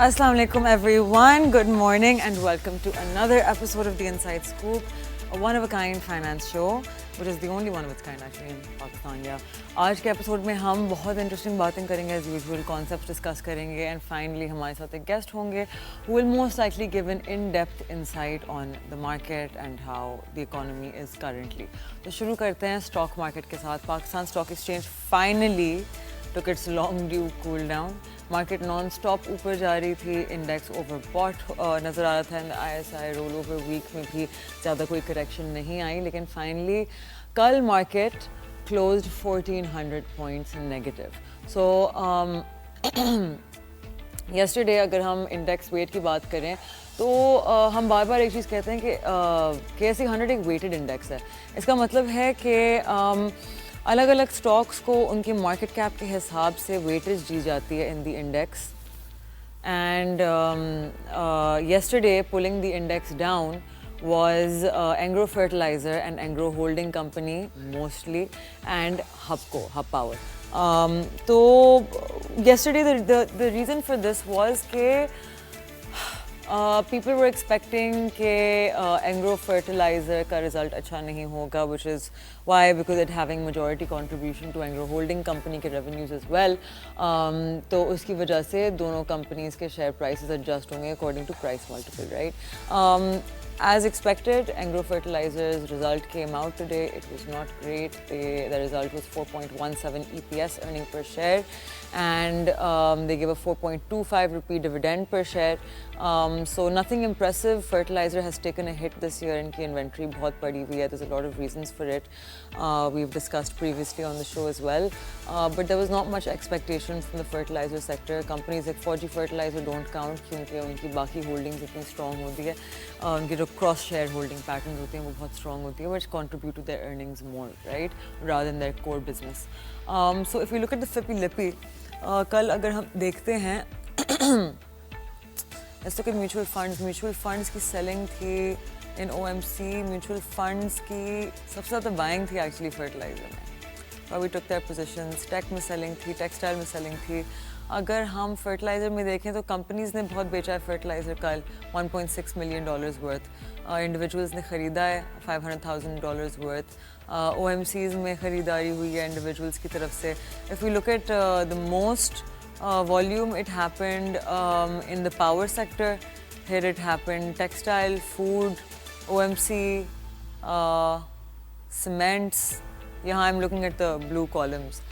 Assalamu alaikum everyone, good morning and welcome to another episode of The Inside Scoop, a one-of-a-kind finance show, which is the only one of its kind actually in Pakistan. Yeah. آج کے episode میں ہم بہت interesting باتیں کریں گے, as usual concepts discuss کریں گے, اینڈ فائنلی ہمارے ساتھ ایک گیسٹ ہوں گے who will most likely give an in-depth insight on the market and how the economy is currently. تو شروع کرتے ہیں اسٹاک مارکیٹ کے ساتھ. Pakistan stock exchange finally took its long due cool down. Market non stop اوپر جا رہی تھی, انڈیکس اوور باٹ نظر آ رہا تھا, and I S I roll over week میں بھی زیادہ کوئی کریکشن نہیں آئی, لیکن فائنلی کل market closed 1400 points negative. So yesterday اگر ہم انڈیکس ویٹ کی بات کریں تو ہم بار بار ایک چیز کہتے ہیں کہ KSE 100 ایک ویٹڈ انڈیکس ہے. اس کا مطلب ہے کہ الگ الگ اسٹاکس کو ان کی مارکیٹ کیپ کے حساب سے ویٹیج دی جاتی ہے in the index. And yesterday pulling the index down was Engro Fertilizer and Engro Holding Company mostly, and Hubco, Hub Power. So yesterday the reason for this was that people were expecting کہ Engro Fertilizer کا result اچھا نہیں ہوگا, which is why, because it having majority contribution to Engro Holding Company کے revenues as well. تو اس کی وجہ سے دونوں companies کے share prices adjust ہوں گے according to price multiple, right? As expected, Engro Fertilizer's result came out today. It was not great. The result was 4.17 EPS earning per share, and they gave a 4.25 rupee dividend per share. So nothing impressive. Fertilizer has taken a hit this year. Inki inventory bahut padi hui hai. There's a lot of reasons for it. We've discussed previously on the show as well. But there was not much expectation from the fertilizer sector. Companies like Fauji Fertilizer don't count kyunki unki baki holdings itni strong hoti hai. Unki jo cross share holding patterns ہوتے ہیں وہ بہت strong ہوتی ہے, which contribute to their earnings more, right, rather than their core business. So if we look at the FIPI LIPI, کل اگر ہم دیکھتے ہیں let's look at mutual funds. Mutual funds کی selling تھی in OMC. Mutual funds کی سب سے زیادہ buying تھی actually fertilizer میں. We took their positions. Tech میں selling تھی, textile میں selling تھی. اگر ہم فرٹیلائزر میں دیکھیں تو کمپنیز نے بہت بیچا ہے فرٹیلائزر کل, $1.6 million ورتھ. انڈیویجولس نے خریدا ہے $500,000 ورتھ. OMCs میں خریداری ہوئی ہے انڈیویجولس کی طرف سے. If we look at the most volume, it happened in the power sector. Here it happened textile, food, OMC, cements. یہاں I'm looking at the blue columns.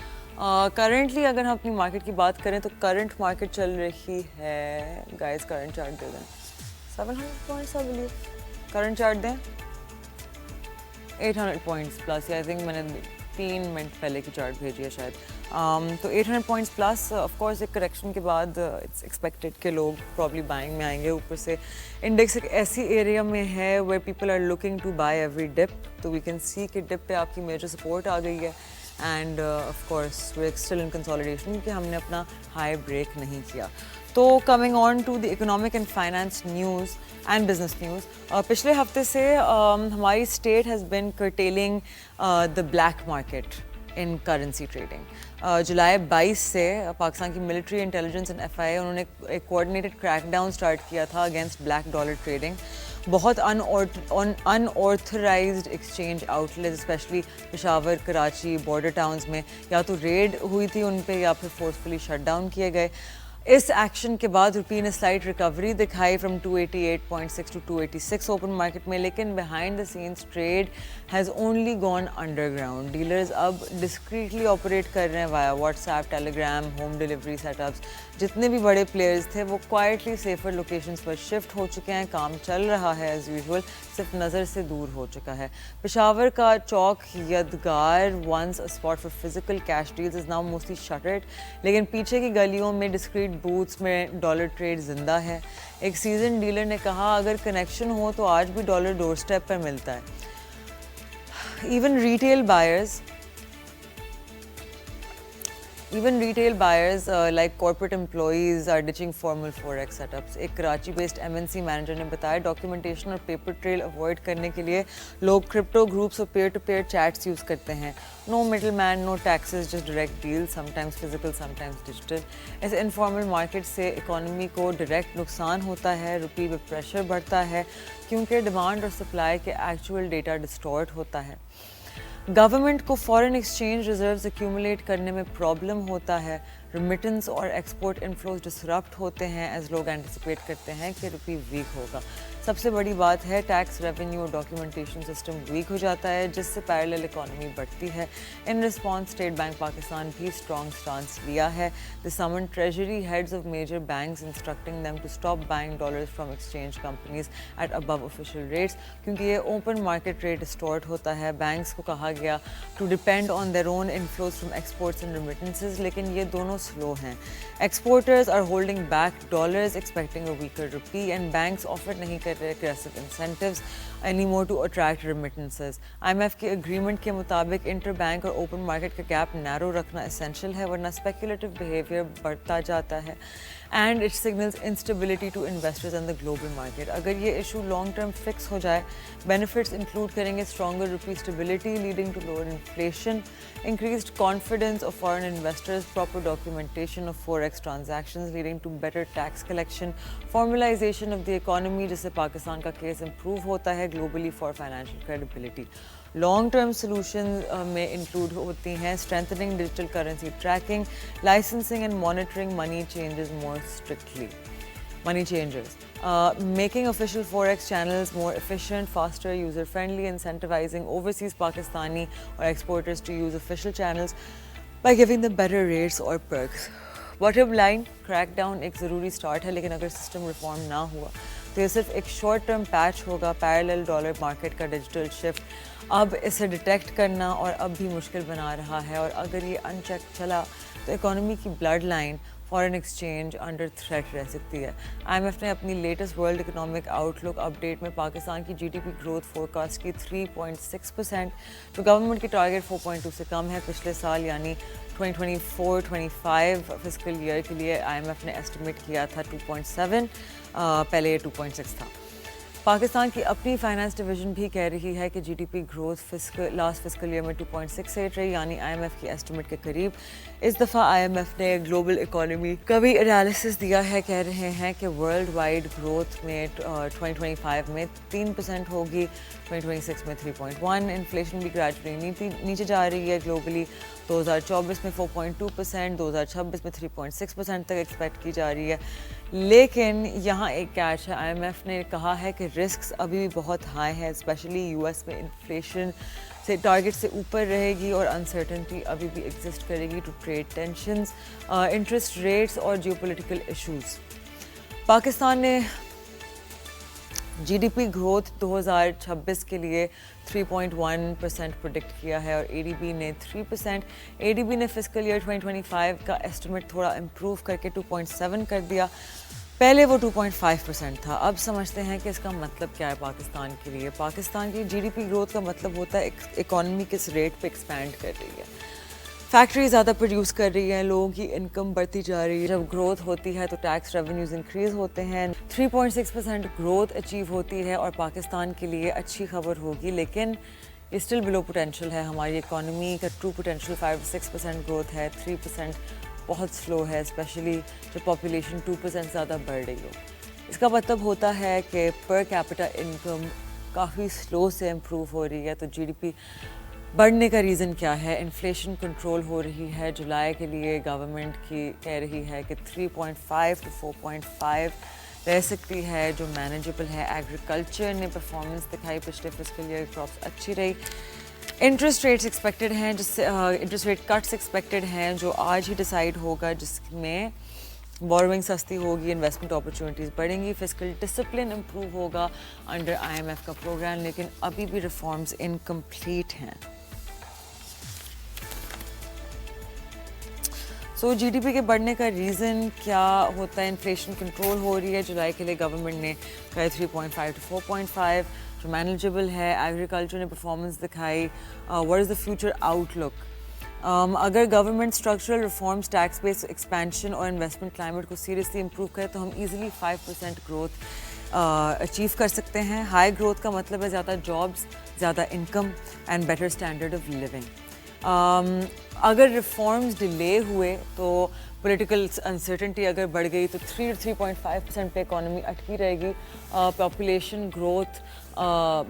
Currently اگر ہم اپنی مارکیٹ کی بات کریں تو کرنٹ مارکیٹ چل رہی ہے, گائز کرنٹ چارٹ دے دیں, 700 points I believe. Current chart دیں 800 پوائنٹس پلس, آئی تھنک میں نے 3 منٹ پہلے کی چارٹ بھیجی ہے شاید. تو 800 پوائنٹس پلس. آف کورس ایک کریکشن کے بعد اٹس ایکسپیکٹڈ کہ لوگ پرابلی بائنگ میں آئیں گے. اوپر سے انڈیکس ایک ایسی ایریا میں ہے where people are looking to buy every dip. تو وی کین سی کہ ڈپ پہ آپ کی میجر سپورٹ آ گئی ہے. And of course we're still in consolidation کیونکہ ہم نے اپنا ہائی بریک نہیں کیا. تو coming on to the economic and finance news and business news, پچھلے ہفتے سے ہماری state has been curtailing the black market in currency trading. جولائی 22 سے پاکستان کی ملٹری انٹیلیجنس اینڈ FIA انہوں نے ایک کوآرڈینیٹڈ کریک ڈاؤن اسٹارٹ کیا تھا اگینسٹ بلیک ڈالر ٹریڈنگ. بہت unauthorized exchange outlet specially Peshawar, Karachi, border towns میں یا تو ریڈ ہوئی تھی ان پہ یا پھر فورسفلی شٹ ڈاؤن کیے گئے. اس ایکشن کے بعد روپی نے سلائٹ ریکوری دکھائی فرام 288.6 to 286 اوپن مارکیٹ میں, لیکن behind the scenes trade has only gone underground. Dealers اب ڈسکریٹلی آپریٹ کر رہے ہیں via WhatsApp, Telegram, home delivery setups. جتنے بھی بڑے پلیئرز تھے وہ کوائٹلی سیفر لوکیشنز پر شفٹ ہو چکے ہیں. کام چل رہا ہے ایز یوزول, صرف نظر سے دور ہو چکا ہے. پشاور کا Chowk Yadgar, once a spot for physical cash deals, is now mostly shuttered, لیکن پیچھے کی گلیوں میں ڈسکریٹ بوتھس میں ڈالر ٹریڈ زندہ ہے. ایک سیزن ڈیلر نے کہا اگر کنیکشن ہو تو آج بھی ڈالر ڈور اسٹیپ پر ملتا ہے. Even retail buyers Even retail buyers like corporate employees are ditching formal forex setups. ایک کراچی بیسڈ MNC مینیجر نے بتایا ڈاکیومنٹیشن اور پیپر ٹریل اوائڈ کرنے کے لیے لوگ کرپٹو گروپس اور peer to peer chats use کرتے ہیں. No middleman, no taxes, just direct deal, sometimes physical, sometimes digital. اس انفارمل مارکیٹ سے اکانومی کو ڈائریکٹ نقصان ہوتا ہے, روپی پہ پریشر بڑھتا ہے کیونکہ ڈیمانڈ اور سپلائی کے ایکچوئل ڈیٹا ڈسٹورٹ ہوتا ہے. گورنمنٹ کو فارن ایکسچینج ریزروز ایکیومولیٹ کرنے میں پرابلم ہوتا ہے. ریمیٹنس اور ایکسپورٹ انفلوز ڈسرپٹ ہوتے ہیں ایز لوگ اینٹیسپیٹ کرتے ہیں کہ روپی ویک ہوگا. سب سے بڑی بات ہے ٹیکس ریونیو اور ڈاکیومنٹیشن سسٹم ویک ہو جاتا ہے جس سے پیرلل اکانومی بڑھتی ہے. In response State Bank Pakistan بھی اسٹرانگ سٹانس لیا ہے. The summon treasury heads of major banks instructing them to stop buying dollars from exchange companies at above official rates, کیونکہ یہ اوپن مارکیٹ ریٹ ڈسٹورٹ ہوتا ہے. Banks کو کہا گیا to depend on their own inflows from exports and remittances, لیکن یہ دونوں سلو ہیں. Exporters are holding back dollars expecting a weaker rupee and banks offer نہیں کر رہے aggressive incentives any more to attract remittances. IMF کے agreement کے مطابق انٹر بینک اور اوپن مارکیٹ کا گیپ نیرو رکھنا اسینشیل ہے ورنہ اسپیکولیٹو بیہیویئر بڑھتا جاتا ہے and it signals instability to investors and the global market. اگر یہ ایشو لانگ ٹرم فکس ہو جائے بینیفٹس انکلوڈ کریں گے stronger rupee stability leading to lower inflation, increased confidence of foreign investors, proper documentation of forex transactions leading to better tax collection, formalization of the economy جس سے پاکستان کا case improve ہوتا ہے globally for financial credibility. Long term solution میں include ہوتی ہیں strengthening digital currency tracking, licensing and monitoring money changes more strictly. Money changers. Making official forex channels more efficient, faster, user-friendly, incentivizing overseas Pakistani or exporters to use official channels by giving them better rates or perks. Bottom line, crackdown ایک ضروری start ہے لیکن اگر system reform نہ ہوا تو یہ صرف ایک شارٹ ٹرم پیچ ہوگا. پیرلل ڈالر مارکیٹ کا ڈیجیٹل شفٹ اب اسے ڈیٹیکٹ کرنا اور اب بھی مشکل بنا رہا ہے, اور اگر یہ ان چیک چلا تو اکانومی کی blood line foreign exchange under threat رہ سکتی ہے. IMF نے اپنی latest world economic outlook update میں پاکستان کی GDP گروتھ فورکاسٹ کی 3.6%, جو گورنمنٹ کی ٹارگیٹ 4.2 سے کم ہے. پچھلے سال یعنی 2024-25 فسکل ایئر کے لیے IMF نے ایسٹیمیٹ کیا تھا 2.7, پہلے یہ 2.6 تھا. پاکستان کی اپنی فائنانس ڈویژن بھی کہہ رہی ہے کہ GDP growth last fiscal year میں 2.68 رہی, یعنی IMF کی ایسٹیمیٹ کے قریب. اس دفعہ IMF نے گلوبل اکانومی کا بھی انالیسس دیا ہے. کہہ رہے ہیں کہ ورلڈ وائڈ گروتھ میں 2025 میں 3% ہوگی, 2026 میں 3.1. انفلیشن بھی گریجولی نیچے جا رہی ہے گلوبلی. 2024 میں 4.2%, 2026 میں 3.6% تک ایکسپیکٹ کی جا رہی ہے. لیکن یہاں ایک کیچ ہے. IMF نے کہا ہے کہ رسکس ابھی بھی بہت ہائی ہے, اسپیشلی US میں انفلیشن سے ٹارگیٹ سے اوپر رہے گی اور انسرٹنٹی ابھی بھی ایگزسٹ کرے گی to trade tensions, interest rates اور جیو پولیٹیکل ایشوز. پاکستان نے GDP گروتھ 2026 کے لیے 3.1% پروڈکٹ کیا ہے اور ADB نے 3%. ADB نے فسکل ایئر 2025 کا ایسٹیمیٹ تھوڑا امپروو کر کے 2.7 کر دیا, پہلے وہ 2.5% تھا. اب سمجھتے ہیں کہ اس کا مطلب کیا ہے پاکستان کے لیے. پاکستان کی GDP گروتھ کا مطلب ہوتا ہے اکانومی کس ریٹ پہ ایکسپینڈ کر رہی ہے, فیکٹری زیادہ پروڈیوس کر رہی ہے, لوگوں کی انکم بڑھتی جا رہی ہے. جب گروتھ ہوتی ہے تو ٹیکس ریونیوز انکریز ہوتے ہیں. 3.6% گروتھ اچیو ہوتی ہے اور پاکستان کے لیے اچھی خبر ہوگی, لیکن اسٹل بلو پوٹینشیل ہے. ہماری اکانومی کا ٹرو پوٹینشیل 5-6% گروتھ ہے, 3% بہت سلو ہے, اسپیشلی جب پاپولیشن 2% زیادہ بڑھ رہی ہو. اس کا مطلب ہوتا ہے کہ پر کیپٹا انکم کافی سلو سے امپروو ہو رہی ہے. تو GDP بڑھنے کا ریزن کیا ہے؟ انفلیشن کنٹرول ہو رہی ہے. جولائی کے لیے گورنمنٹ کی کہہ رہی ہے کہ 3.5 to 4.5 رہ سکتی ہے, جو مینیجبل ہے. ایگریکلچر نے پرفارمنس دکھائی, پچھلے فسکل ایئر کراپس اچھی رہی. انٹرسٹ ریٹس ایکسپیکٹڈ ہیں, جس سے انٹرسٹ ریٹ کٹس ایکسپیکٹڈ ہیں جو آج ہی ڈیسائیڈ ہوگا, جس میں بوروئنگ سستی ہوگی, انویسٹمنٹ اپرچونیٹیز بڑھیں گی, فسکل ڈسپلن امپروو ہوگا انڈر IMF کا پروگرام, لیکن ابھی بھی ریفارمز انکمپلیٹ ہیں. سو GDP کے بڑھنے کا ریزن کیا ہوتا ہے؟ انفلیشن کنٹرول ہو رہی ہے. جولائی کے لیے گورنمنٹ نے کہا 3.5 to 4.5 جو مینیجبل ہے. ایگریکلچر نے پرفارمنس دکھائی. What is the future outlook? اگر government structural reforms, tax base expansion اور انویسٹمنٹ کلائمیٹ کو سیریسلی امپروو کرے تو ہم ایزیلی 5% گروتھ اچیو کر سکتے ہیں. ہائی گروتھ کا مطلب ہے زیادہ جابس, زیادہ income and better standard of living. اگر ریفارمز ڈیلے ہوئے تو پولیٹیکل انسرٹنٹی اگر بڑھ گئی تو 3.5% پہ اکانومی اٹکی رہے گی. پاپولیشن گروتھ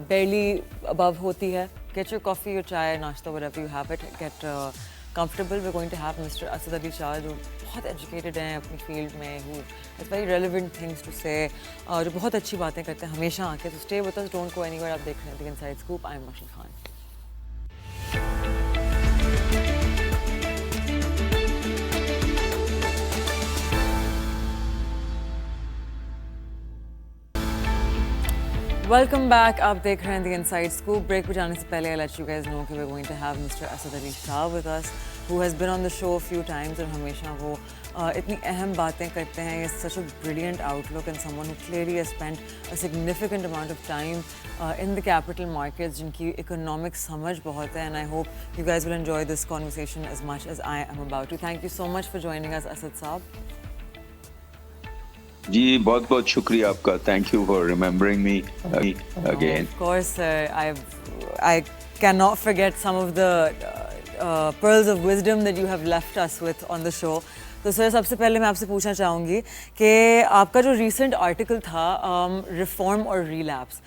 بیرلی ابو ہوتی ہے. Get your coffee, your chai, nashta, whatever you have it. Get comfortable. We're going to have Mr. Asad Ali Shah, جو بہت ایجوکیٹڈ ہیں اپنی فیلڈ میں, who has very relevant things to say, جو بہت اچھی باتیں کرتے ہیں ہمیشہ آ کے. تو stay with us, don't go anywhere. آپ دیکھ رہے ہیں The Inside Scoop. I'm Mashal Khan. Welcome back. آپ دیکھ رہے ہیں دی انسائڈ اسکوپ. بریک پہ جانے سے پہلے I'll let you guys know کہ we're going to have Mr. Asad Ali Shah with us, who has been on the show a few times, اور ہمیشہ وہ اتنی اہم باتیں کرتے ہیں. He has such a brilliant outlook and someone who clearly has spent a significant amount of time in the capital markets, جن کی economic سمجھ بہت ہے. And I hope you guys will enjoy this conversation as much as I am about to. Thank you so much for joining us, Asad Saab. جی بہت بہت شکریہ آپ کا. Thank you for remembering me again. Of course, sir. I cannot forget some of the pearls of wisdom that you have left us with on the show. تو سر سب سے پہلے میں آپ سے پوچھنا چاہوں گی کہ آپ کا جو ریسنٹ آرٹیکل تھا ریفارم اور relapse,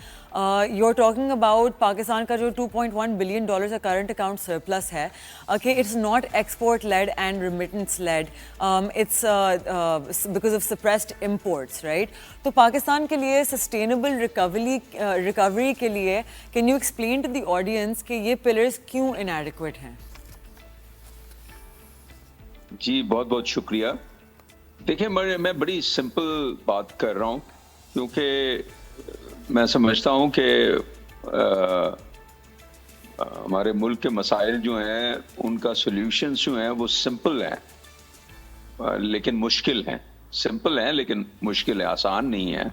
you are talking about Pakistan کا جو $2.1 بلین کا کرنٹ اکاؤنٹ سرپلس ہے, کہ it's not export led and remittance led, it's because of suppressed imports, right? تو پاکستان کے لیے سسٹینیبل ریکوری کے لیے can you explain to the audience کہ یہ پلرز کیوں انیڈیکویٹ ہیں؟ جی بہت بہت شکریہ. دیکھیں میں بڑی سمپل بات کر رہا ہوں, کیونکہ میں سمجھتا ہوں کہ ہمارے ملک کے مسائل جو ہیں ان کا سولوشنز جو ہیں وہ سمپل ہیں لیکن مشکل ہیں. سمپل ہیں لیکن مشکل ہے, آسان نہیں ہے,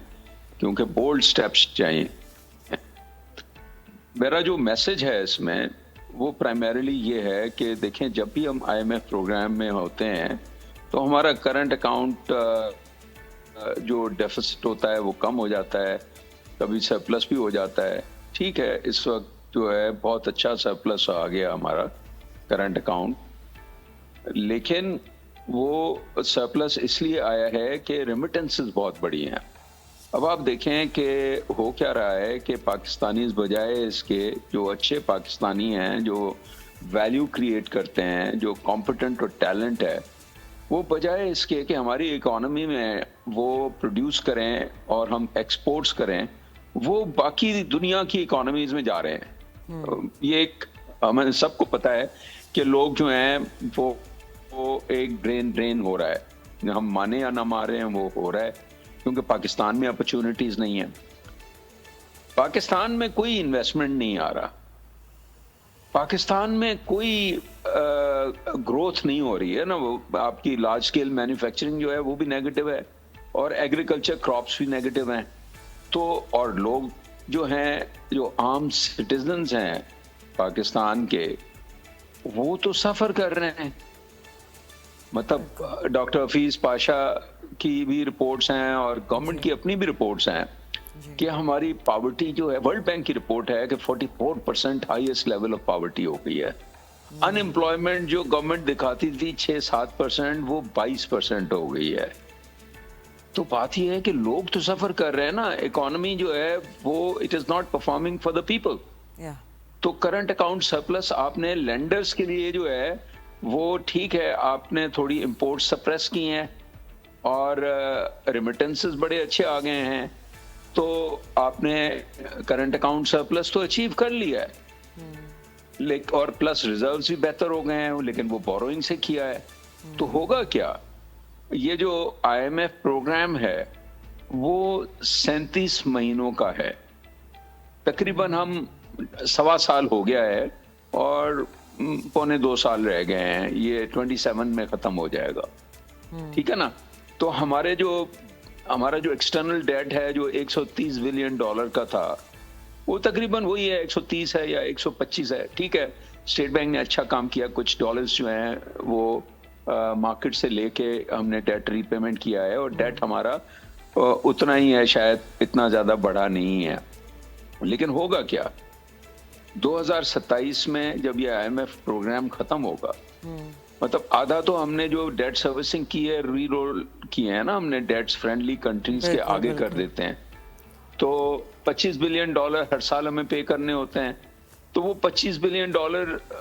کیونکہ بولڈ سٹیپس چاہیے. میرا جو میسج ہے اس میں وہ پرائمریلی یہ ہے کہ دیکھیں, جب بھی ہم IMF پروگرام میں ہوتے ہیں تو ہمارا کرنٹ اکاؤنٹ جو ڈیفیسٹ ہوتا ہے وہ کم ہو جاتا ہے, کبھی سرپلس بھی ہو جاتا ہے. ٹھیک ہے, اس وقت جو ہے بہت اچھا سرپلس آ گیا ہمارا کرنٹ اکاؤنٹ, لیکن وہ سرپلس اس لیے آیا ہے کہ ریمیٹنسز بہت بڑی ہیں. اب آپ دیکھیں کہ ہو کیا رہا ہے کہ پاکستانیز بجائے اس کے جو اچھے پاکستانی ہیں, جو ویلیو کریٹ کرتے ہیں, جو کمپٹنٹ اور ٹیلنٹ ہے, وہ بجائے اس کے کہ ہماری اکانومی میں وہ پروڈیوس کریں اور ہم ایکسپورٹس کریں, وہ باقی دنیا کی اکانومیز میں جا رہے ہیں. یہ ایک ہمیں سب کو پتہ ہے کہ لوگ جو ہیں وہ ایک ڈرین ہو رہا ہے, ہم مانے یا نہ مارے ہیں وہ ہو رہا ہے, کیونکہ پاکستان میں اپرچونٹیز نہیں ہیں. پاکستان میں کوئی انویسٹمنٹ نہیں آ رہا, پاکستان میں کوئی گروتھ نہیں ہو رہی ہے نا. وہ آپ کی لارج اسکیل مینوفیکچرنگ جو ہے وہ بھی نیگیٹو ہے, اور ایگریکلچر کراپس بھی نیگیٹو ہیں. تو اور لوگ جو ہیں, جو عام سٹیزنز ہیں پاکستان کے, وہ تو سفر کر رہے ہیں. مطلب ڈاکٹر حفیظ پاشا کی بھی رپورٹس ہیں اور گورنمنٹ کی اپنی بھی رپورٹس ہیں کہ ہماری پاورٹی جو ہے, ورلڈ بینک کی رپورٹ ہے کہ 44% ہائیسٹ لیول آف پاورٹی ہو گئی ہے. ان امپلائمنٹ جو گورنمنٹ دکھاتی تھی 6-7%, وہ 22% ہو گئی ہے. تو بات یہ ہے کہ لوگ تو سفر کر رہے ہیں نا, اکانومی جو ہے وہ it is not performing for the people. تو کرنٹ اکاؤنٹ سرپلس آپ نے لینڈرز کے لیے جو ہے وہ ٹھیک ہے, آپ نے تھوڑی امپورٹ سپریس کی ہیں اور ریمیٹنسز بڑے اچھے آ گئے ہیں, تو آپ نے کرنٹ اکاؤنٹ سرپلس تو اچیو کر لیا ہے, اور پلس ریزروز بھی بہتر ہو گئے ہیں, لیکن وہ بوروئنگ سے کیا ہے. تو ہوگا کیا, یہ جو IMF پروگرام ہے وہ 37 مہینوں کا ہے, تقریباً ہم 1.25 سال ہو گیا ہے اور 1.25 سال رہ گئے ہیں, یہ 27 میں ختم ہو جائے گا. ٹھیک ہے نا. تو ہمارا جو ایکسٹرنل ڈیٹ ہے جو $130 بلین کا تھا, وہ تقریباً وہی ہے, 130 ہے یا 125 ہے. ٹھیک ہے, اسٹیٹ بینک نے اچھا کام کیا, کچھ ڈالرز جو ہیں وہ مارکیٹ سے لے کے ہم نے ڈیٹ ری پیمنٹ کیا ہے, اور ڈیٹ ہمارا اتنا ہی ہے, شاید اتنا زیادہ بڑا نہیں ہے. لیکن ہوگا کیا 2027 میں جب یہ IMF پروگرام ختم ہوگا, مطلب آدھا تو ہم نے جو ڈیٹ سروسنگ کی ہے ری رول کیے ہیں نا ہم نے, ڈیٹس فرینڈلی کنٹریز کے آگے کر دیتے ہیں, تو $25 بلین ہر سال ہمیں پے کرنے ہوتے ہیں. تو وہ $25 بلین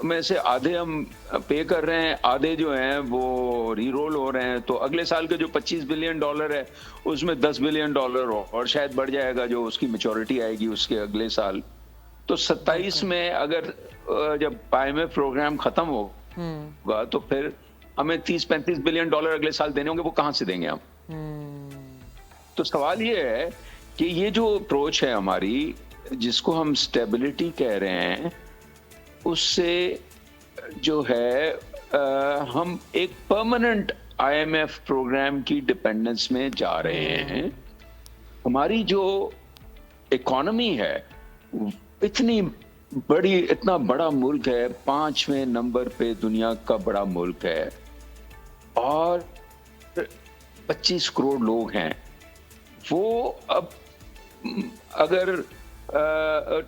میں سے آدھے ہم پے کر رہے ہیں, آدھے جو ہیں وہ ری رول ہو رہے ہیں. تو اگلے سال کے جو $25 بلین ہے اس میں $10 بلین اور شاید بڑھ جائے گا جو اس کی میچورٹی آئے گی اس کے اگلے سال. تو 27 میں اگر جب IMF پروگرام ختم ہوگا تو پھر ہمیں $30-35 بلین اگلے سال دینے ہوں گے, وہ کہاں سے دیں گے ہم؟ تو سوال یہ ہے کہ یہ جو اپروچ ہے ہماری, جس کو ہم اسٹیبلٹی کہہ رہے ہیں, اس سے جو ہے ہم ایک پرماننٹ IMF پروگرام کی ڈپینڈنس میں جا رہے ہیں. ہماری جو اکانومی ہے اتنا بڑا ملک ہے, 5ویں نمبر پہ دنیا کا بڑا ملک ہے, اور 25 کروڑ لوگ ہیں. وہ اب اگر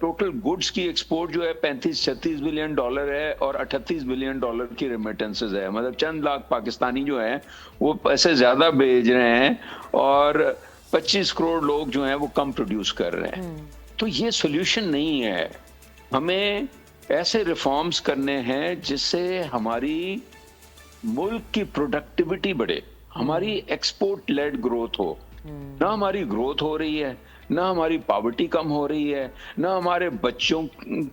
ٹوٹل گڈس کی ایکسپورٹ جو ہے $35-36 بلین ہے, اور $38 بلین کی ریمیٹنسز ہے, مطلب چند لاکھ پاکستانی جو ہیں وہ پیسے زیادہ بھیج رہے ہیں, اور 25 کروڑ لوگ جو ہیں وہ کم پروڈیوس کر رہے ہیں. تو یہ سولوشن نہیں ہے. ہمیں ایسے ریفارمز کرنے ہیں جس سے ہماری ملک کی پروڈکٹیوٹی بڑھے, ہماری ایکسپورٹ لیڈ گروتھ ہو. نہ ہماری گروتھ ہو رہی ہے, نہ ہماری پاورٹی کم ہو رہی ہے, نہ ہمارے بچوں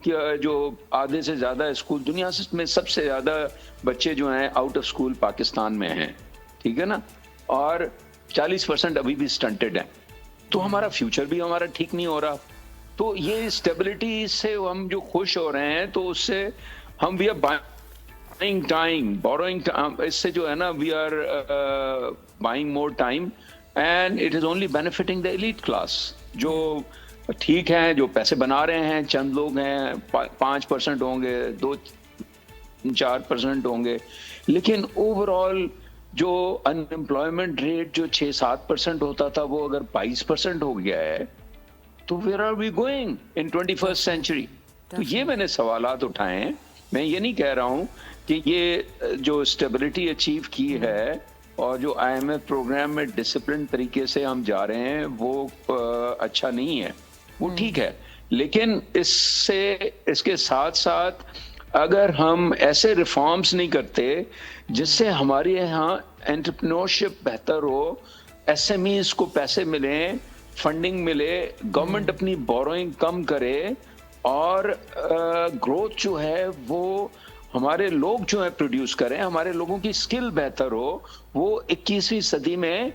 کی جو آدھے سے زیادہ اسکول, دنیا میں سب سے زیادہ بچے جو ہیں آؤٹ آف اسکول پاکستان میں ہیں, ٹھیک ہے نا, اور 40% ابھی بھی سٹنٹڈ ہیں. تو ہمارا فیوچر بھی ہمارا ٹھیک نہیں ہو رہا. تو یہ اسٹیبلٹی سے ہم جو خوش ہو رہے ہیں, تو اس سے ہم we are buying time, borrowing, اس سے جو ہے نا we are buying more time, and it is only benefiting the elite class. جو ٹھیک ہے, جو پیسے بنا رہے ہیں چند لوگ ہیں, 5% ہوں گے, 2-4% ہوں گے, لیکن اوور آل جو ان امپلائمنٹ ریٹ جو 6-7% ہوتا تھا وہ اگر 22% ہو گیا ہے, تو where are we going in 21st century؟ تو یہ میں نے سوالات اٹھائے ہیں. میں یہ نہیں کہہ رہا ہوں کہ یہ جو اسٹیبلٹی اچیو کی ہے اور جو IMF پروگرام میں ڈسپلن طریقے سے ہم جا رہے ہیں وہ اچھا نہیں ہے, وہ ٹھیک ہے, لیکن اس کے ساتھ ساتھ اگر ہم ایسے ریفارمز نہیں کرتے جس سے ہمارے یہاں انٹرپرینورشپ بہتر ہو, SMEs کو پیسے ملیں, فنڈنگ ملے, گورنمنٹ اپنی بوروئنگ کم کرے, اور گروتھ جو ہے وہ ہمارے لوگ جو ہے پروڈیوس کریں, ہمارے لوگوں کی سکل بہتر ہو, وہ 21ویں صدی میں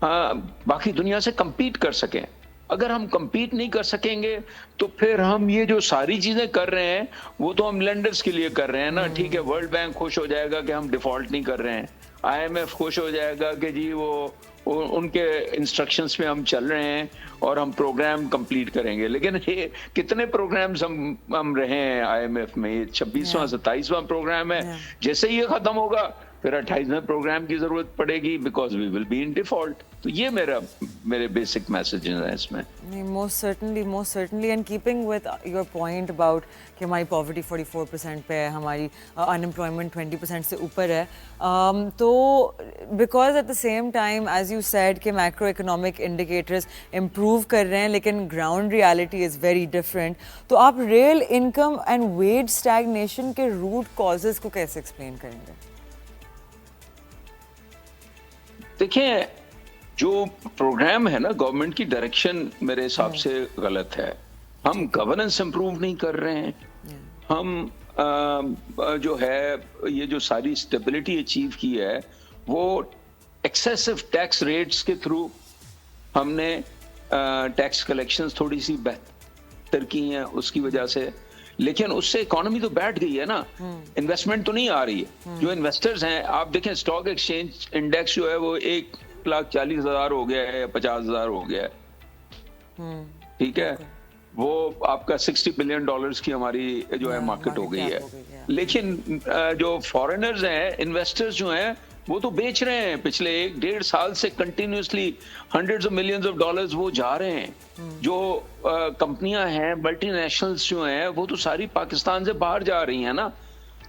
باقی دنیا سے کمپیٹ کر سکیں. اگر ہم کمپیٹ نہیں کر سکیں گے تو پھر ہم یہ جو ساری چیزیں کر رہے ہیں وہ تو ہم لینڈرز کے لیے کر رہے ہیں نا. ٹھیک ہے, ورلڈ بینک خوش ہو جائے گا کہ ہم ڈیفالٹ نہیں کر رہے ہیں, IMF خوش ہو جائے گا کہ جی وہ ان کے انسٹرکشنز میں ہم چل رہے ہیں اور ہم پروگرام کمپلیٹ کریں گے. لیکن یہ کتنے پروگرامز ہم رہے ہیں IMF میں, یہ 26واں 27واں پروگرام ہے. جیسے ہی یہ ختم ہوگا پھر 28ویں پروگرام کی ضرورت پڑے گی, because we will be in default. تو یہ میرے بیسک میسیجز ہیں اس میں. Most certainly and keeping with your point about کہ ہماری پاورٹی 44% پہ ہے, ہماری ان امپلائمنٹ 20% سے اوپر ہے, تو because at the same time as you said کہ میکرو اکنامک انڈیکیٹرز امپروو کر رہے ہیں لیکن ground reality is very different. تو آپ real income and wage stagnation کے روٹ کازز کو کیسے ایکسپلین کریں گے؟ دیکھیں, جو پروگرام ہے نا گورنمنٹ کی ڈائریکشن میرے حساب سے غلط ہے. ہم گورننس امپروو نہیں کر رہے ہیں, ہم جو ہے یہ جو ساری اسٹیبلٹی اچیو کی ہے وہ ایکسیسو ٹیکس ریٹس کے تھرو ہم نے ٹیکس کلیکشنز تھوڑی سی بہتر کی ہیں اس کی وجہ سے, لیکن اس سے اکانومی تو بیٹھ گئی ہے نا, انویسٹمنٹ تو نہیں آ رہی ہے. جو انویسٹرز ہیں, آپ دیکھیں اسٹاک ایکسچینج انڈیکس جو ہے وہ 1,40,000 ہو گیا ہے یا 50,000 ہو گیا ہے, ٹھیک ہے, وہ آپ کا $60 بلین کی ہماری جو ہے مارکیٹ ہو گئی ہے. لیکن جو فارینرز ہیں, انویسٹرز جو ہیں, وہ تو بیچ رہے ہیں پچھلے 1-1.5 سال سے continuously hundreds of millions of dollars وہ جا رہے ہیں. جو کمپنیاں ہیں ملٹی نیشنلز جو ہیں وہ تو ساری پاکستان سے باہر جا رہی ہیں نا.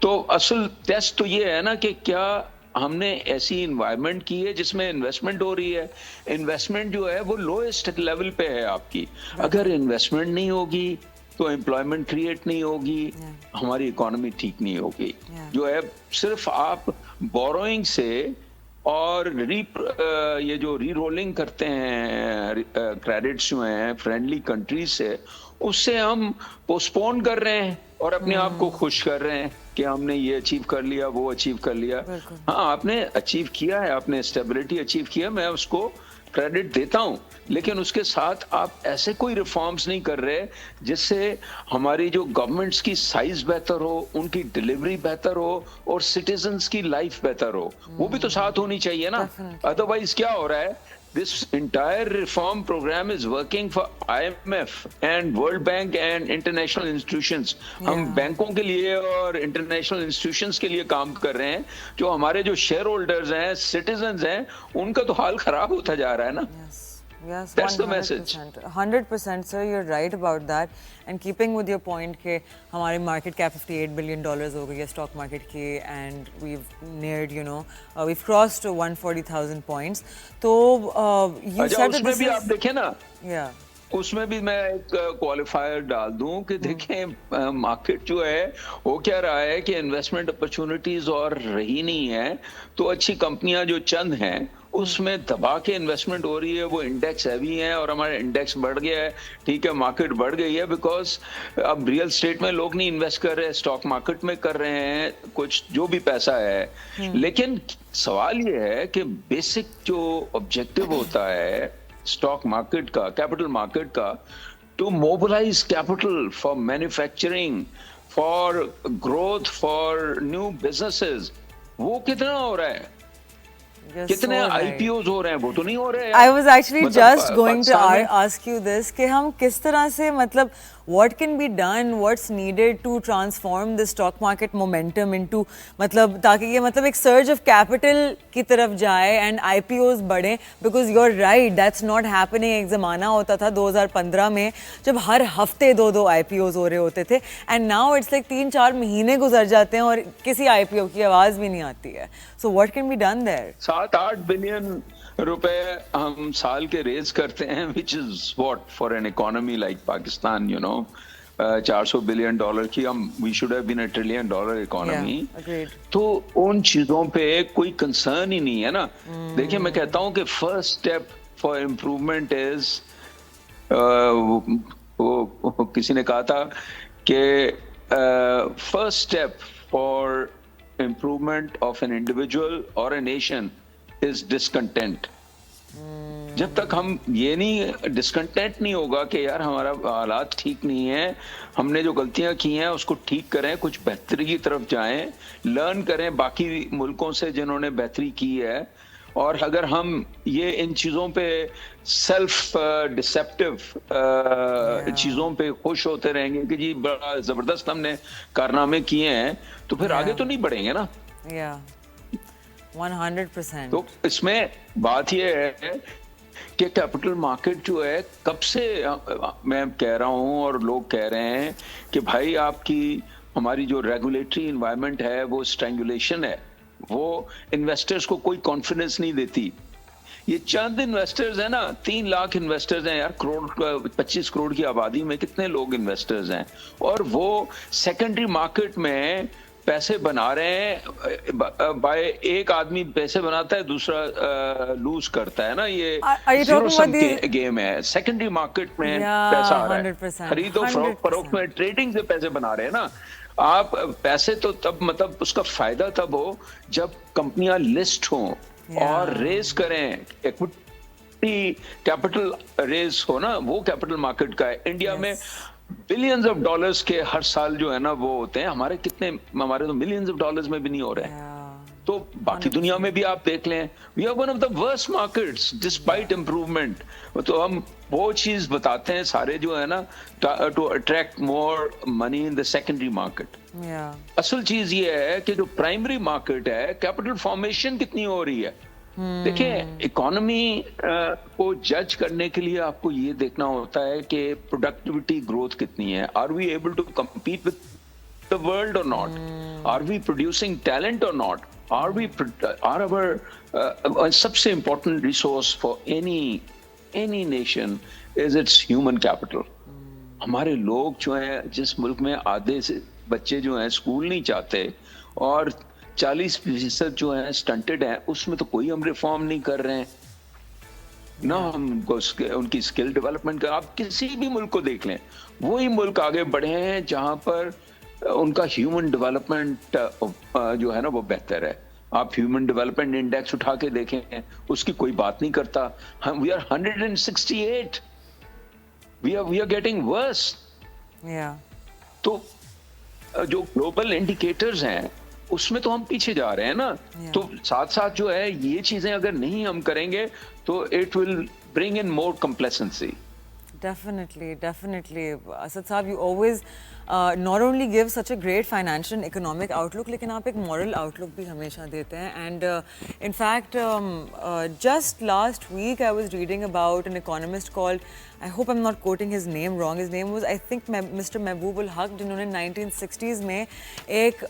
تو اصل ٹیسٹ تو یہ ہے نا کہ کیا ہم نے ایسی انوائرمنٹ کی ہے جس میں انویسٹمنٹ ہو رہی ہے. انویسٹمنٹ جو ہے وہ لوئسٹ لیول پہ ہے آپ کی. اگر انویسٹمنٹ نہیں ہوگی تو امپلائمنٹ کریٹ نہیں ہوگی, ہماری اکانومی ٹھیک نہیں ہوگی. جو ہے صرف آپ بوروئنگ سے اور یہ جو ری رولنگ کرتے ہیں کریڈٹس جو ہیں فرینڈلی کنٹریز سے, اس سے ہم پوسٹپون کر رہے ہیں اور اپنے آپ کو خوش کر رہے ہیں کہ ہم نے یہ اچیو کر لیا, وہ اچیو کر لیا. ہاں آپ نے اچیو کیا ہے, آپ نے اسٹیبلٹی اچیو کیا, میں اس کو کریڈٹ دیتا ہوں, لیکن اس کے ساتھ آپ ایسے کوئی ریفارمز نہیں کر رہے جس سے ہماری جو گورنمنٹس کی سائز بہتر ہو, ان کی ڈیلیوری بہتر ہو اور سٹیزنز کی لائف بہتر ہو. وہ بھی تو ساتھ ہونی چاہیے نا. ادروائز کیا ہو رہا ہے, this entire reform program is working for IMF and World Bank and international institutions. ہم بینکوں کے لیے اور انٹرنیشنل انسٹیٹیوشنز کے لیے کام کر رہے ہیں. جو ہمارے جو شیئر ہولڈرز ہیں, سٹیزنز ہیں, ان کا تو حال خراب ہوتا جا رہا ہے نا. Yes, That's the message. 100%, sir, you're right about that. And keeping with your point کہ ہماری market cap $58 billion ہو گئی ہے stock market کی, and we've neared, we've crossed 140,000 points. تو you said that اس میں this بھی آپ دیکھیں نا, اس میں بھی میں ایک کوالیفائر ڈال دوں کہ دیکھیں مارکیٹ جو ہے وہ کیا رہا ہے کہ انویسٹمنٹ اپرچونٹیز اور رہی نہیں ہے, تو اچھی کمپنیاں جو چند ہیں اس میں دبا کے انویسٹمنٹ ہو رہی ہے. وہ انڈیکس ہیوی ہیں اور ہمارا انڈیکس بڑھ گیا ہے, ٹھیک ہے, مارکیٹ بڑھ گئی ہے, بیکاز اب ریئل اسٹیٹ میں لوگ نہیں انویسٹ کر رہے, اسٹاک مارکیٹ میں کر رہے ہیں کچھ جو بھی پیسہ ہے. لیکن سوال یہ ہے کہ بیسک جو آبجیکٹو ہوتا ہے اسٹاک مارکیٹ کا, کیپٹل مارکیٹ کا, to mobilise capital for manufacturing, for growth, for new businesses, وہ کتنا ہو رہا ہے؟ کتنے آئی پی اوز ہو رہے ہیں؟ وہ تو نہیں ہو رہے. I was actually just going to ask you this کہ ہم کس طرح سے, مطلب what can be done, what's needed to transform the stock market momentum into, مطلب تاکہ یہ مطلب ایک surge of capital کی طرف جائے and IPOs بڑھیں, because you're right, that's not happening. ایک زمانہ ہوتا تھا 2015 میں جب ہر ہفتے 2 IPOs ہو رہے ہوتے تھے, and now it's like 3-4 مہینے گزر جاتے ہیں اور کسی IPO کی آواز بھی نہیں آتی ہے. So what can be done there? 7-8 billion روپے ہم سال کے ریز کرتے ہیں, which is what for an economy like Pakistan, $400 billion کی, ہم we should have been $1 trillion economy. تو ان چیزوں پہ کوئی کنسرن ہی نہیں ہے نا. دیکھیں میں کہتا ہوں کہ first step for improvement is, کسی نے کہا تھا کہ first step for improvement of an individual or a nation is discontent. جب تک ہم یہ نہیں ڈسکنٹینٹ نہیں ہوگا کہ یار ہمارا حالات ٹھیک نہیں ہیں, ہم نے جو غلطیاں کی ہیں اس کو ٹھیک کریں, کچھ بہتری کی طرف جائیں, لرن کریں باقی ملکوں سے جنہوں نے بہتری کی ہے. اور اگر ہم یہ ان چیزوں پہ سیلف ڈسیپٹیو چیزوں پہ خوش ہوتے رہیں گے کہ جی بڑا زبردست ہم نے کارنامے کیے ہیں, تو پھر آگے تو نہیں بڑھیں گے نا. 100%. تو اس میں بات یہ ہے کہ کیپٹل مارکیٹ جو ہے کب سے میں کہہ رہا ہوں اور لوگ کہہ رہے ہیں کہ بھائی آپ کی ہماری جو ریگولیٹری انوائرمنٹ ہے وہ اسٹرینگولیشن ہے, وہ انویسٹرز کو کوئی کانفیڈنس نہیں دیتی. یہ چند انویسٹرز ہیں نا, 3 لاکھ انویسٹرز ہیں یار, 25 کروڑ کی آبادی میں کتنے لوگ انویسٹرز ہیں, اور وہ سیکنڈری مارکیٹ میں پیسے بنا رہے ہیں. بائی ایک آدمی پیسے بناتا ہے, دوسرا لوز کرتا ہے نا. یہ زیرو سم گیم ہے. سیکنڈری مارکیٹ میں پیسہ آ رہا ہے, خرید و فروخت میں, ٹریڈنگ سے پیسے بنا رہے ہیں نا آپ. پیسے تو تب, مطلب اس کا فائدہ تب ہو جب کمپنیاں لسٹ ہوں اور ریز کریں, ایکوٹی کیپٹل ریز ہو نا, وہ کیپٹل مارکیٹ کا ہے. انڈیا میں بلینز آف ڈالرز کے ہر سال جو ہے نا وہ ہوتے ہیں. ہمارے تو ملینز آف ڈالرز میں بھی نہیں ہو رہے ہیں. تو باقی دنیا میں بھی آپ دیکھ لیں, we are one of the worst markets despite improvement. تو ہم وہ چیز بتاتے ہیں سارے جو ہے نا, to attract more money in the secondary market. اصل چیز یہ ہے کہ جو پرائمری مارکیٹ ہے, کیپٹل فارمیشن کتنی ہو رہی ہے. دیکھیں اکانومی کو جج کرنے کے لیے آپ کو یہ دیکھنا ہوتا ہے کہ پروڈکٹیوٹی گروتھ کتنی ہے. Are we able to compete with the world or not? Are we producing talent or not? Are our سب سے important resource for any nation is its human capital. ہمارے لوگ جو ہیں جس ملک میں آدھے سے بچے جو ہیں اسکول نہیں چاہتے اور 40% جو ہیں سٹنٹڈ ہیں, اس میں تو کوئی ہم ریفارم نہیں کر رہے ہیں نہ ہم ان کی اسکل ڈیولپمنٹ کا. آپ کسی بھی ملک کو دیکھ لیں, وہی ملک آگے بڑھے ہیں جہاں پر ان کا ہیومن ڈیولپمنٹ جو ہے نا وہ بہتر ہے. آپ ہیومن ڈیولپمنٹ انڈیکس اٹھا کے دیکھیں, اس کی کوئی بات نہیں کرتا. We are 168, we are getting worse. تو جو گلوبل انڈیکیٹرز ہیں اس میں تو ہم پیچھے جا رہے ہیں نا. تو ساتھ ساتھ جو ہے یہ چیزیں اگر نہیں ہم کریں گے تو it will bring in more complacency. Definitely. Asad Saab, you always not only give such a great financial and economic outlook, لیکن آپ ایک moral outlook بھی ہمیشہ دیتے ہیں. And in fact, just last week I was reading about an economist called, I hope I'm not quoting his name wrong, his name was I think Mr. Mehboob ul Haq, جنہوں نے 1960s میں ایک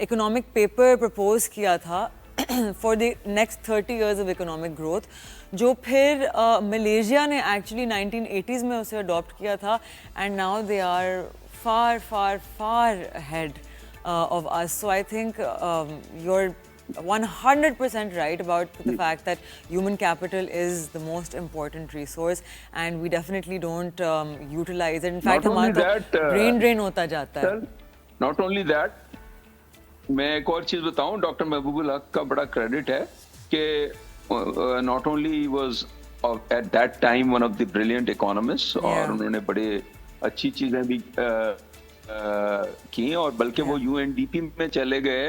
economic paper propose کیا تھا for the next 30 years of economic growth, جو پھر Malaysia نے actually 1980s میں اسے اڈاپٹ کیا تھا. And now they are far far far ahead of us. So I think you are 100% right about the fact that human capital is the most important resource and we definitely don't utilize it. In fact, ہمارا brain drain ہوتا جاتا ہے. Not only that, میں ایک اور چیز بتاؤں, doctor محبوب الحق کا بڑا کریڈٹ ہے کہ not only was at that time one of the brilliant economists, اور انہوں نے بڑے اچھی چیزیں بھی کی, اور بلکہ وہ UNDP میں چلے گئے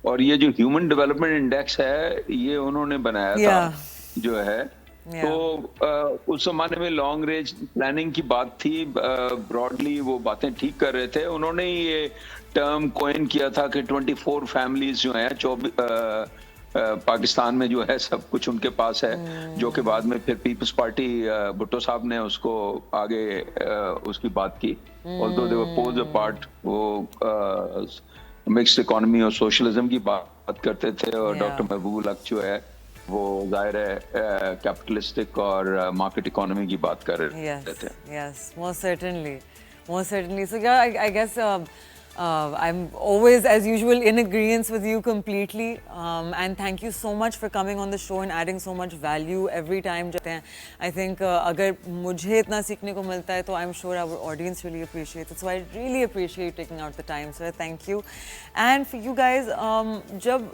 اور یہ جو ہیومن ڈیولپمنٹ انڈیکس ہے یہ انہوں نے بنایا تھا جو ہے. تو اس زمانے میں لانگ رینج پلاننگ کی بات تھی, براڈلی وہ باتیں ٹھیک کر رہے تھے. انہوں نے یہ ٹرم کوئن کیا تھا کہ 24 فیملیز جو ہیں پاکستان میں جو ہے سب کچھ ان کے پاس ہے, جو کہ بعد میں پھر پیپلز پارٹی بھٹو صاحب نے اس کو آگے اس کی بات کی. although they were poles apart, وہ مکسڈ اکانومی اور سوشلزم کی بات کرتے تھے, اور ڈاکٹر محبوب الحق جو ہے وہ ظاہر ہے کیپٹلسٹک اور مارکیٹ اکانومی کی بات کر رہے تھے. Yes, most certainly. So yeah, I guess I'm always, as usual, in agreement with you completely. And thank you so much for coming on the show and adding so much value every time. I think agar mujhe itna seekhne ko milta hai, to I'm sure our audience really appreciates it. So I really appreciate taking out the time, sir. Thank you. And for you guys, jab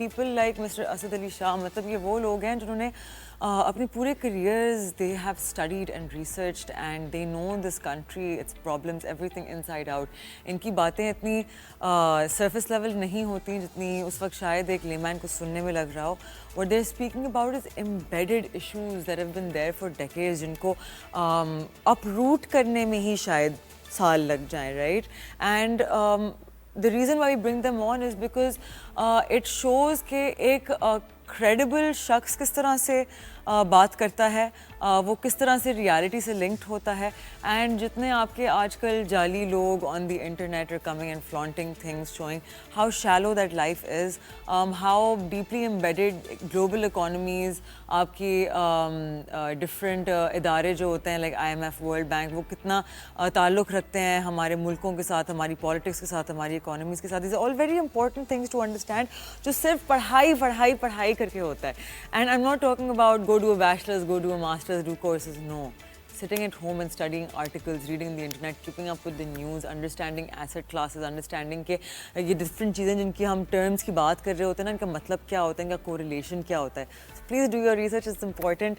people like Mr. Asad Ali Shah, matlab ye wo log hain jinhone اپنے پورے careers they have studied and researched and they know this country, its problems, everything inside out. ان کی باتیں اتنی surface level نہیں ہوتی جتنی اس وقت شاید ایک لیمین کو سننے میں لگ رہا ہو. what they're speaking about is embedded issues that have been there for decades, جن کو uproot کرنے میں ہی شاید سال لگ جائیں, right? And the reason why we bring them on is because it shows کہ ایک کریڈیبل شخص کس طرح سے بات کرتا ہے, وہ کس طرح سے ریالٹی سے لنکڈ ہوتا ہے. اینڈ جتنے آپ کے آج کل جعلی لوگ on the internet are coming and flaunting things, showing how shallow that life is, how deeply embedded global economies, آپ کی ڈفرینٹ ادارے جو ہوتے ہیں لائک IMF, ورلڈ بینک, وہ کتنا تعلق رکھتے ہیں ہمارے ملکوں کے ساتھ, ہماری پالیٹکس کے ساتھ, ہماری اکانومیز کے ساتھ. These are all very important things to understand, جو صرف پڑھائی کر کے ہوتا ہے. And I'm not talking about go do a bachelor's, go do a master's, do courses. No. Sitting at home and studying articles, reading the internet, keeping up with the news, understanding asset classes, understanding کہ یہ different چیزیں جن کی ہم terms کی بات کر رہے ہوتے ہیں نا, ان کا مطلب کیا ہوتا ہے, ان کا کوریلیشن کیا ہوتا ہے. please do your research. It's important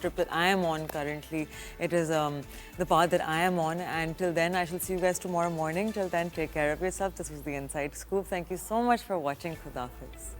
trip that I am on currently. It is the path that I am on. And till then, I shall see you guys tomorrow morning. Till then, take care of yourself. This was the Inside Scoop. Thank you so much for watching. Khuda Hafiz.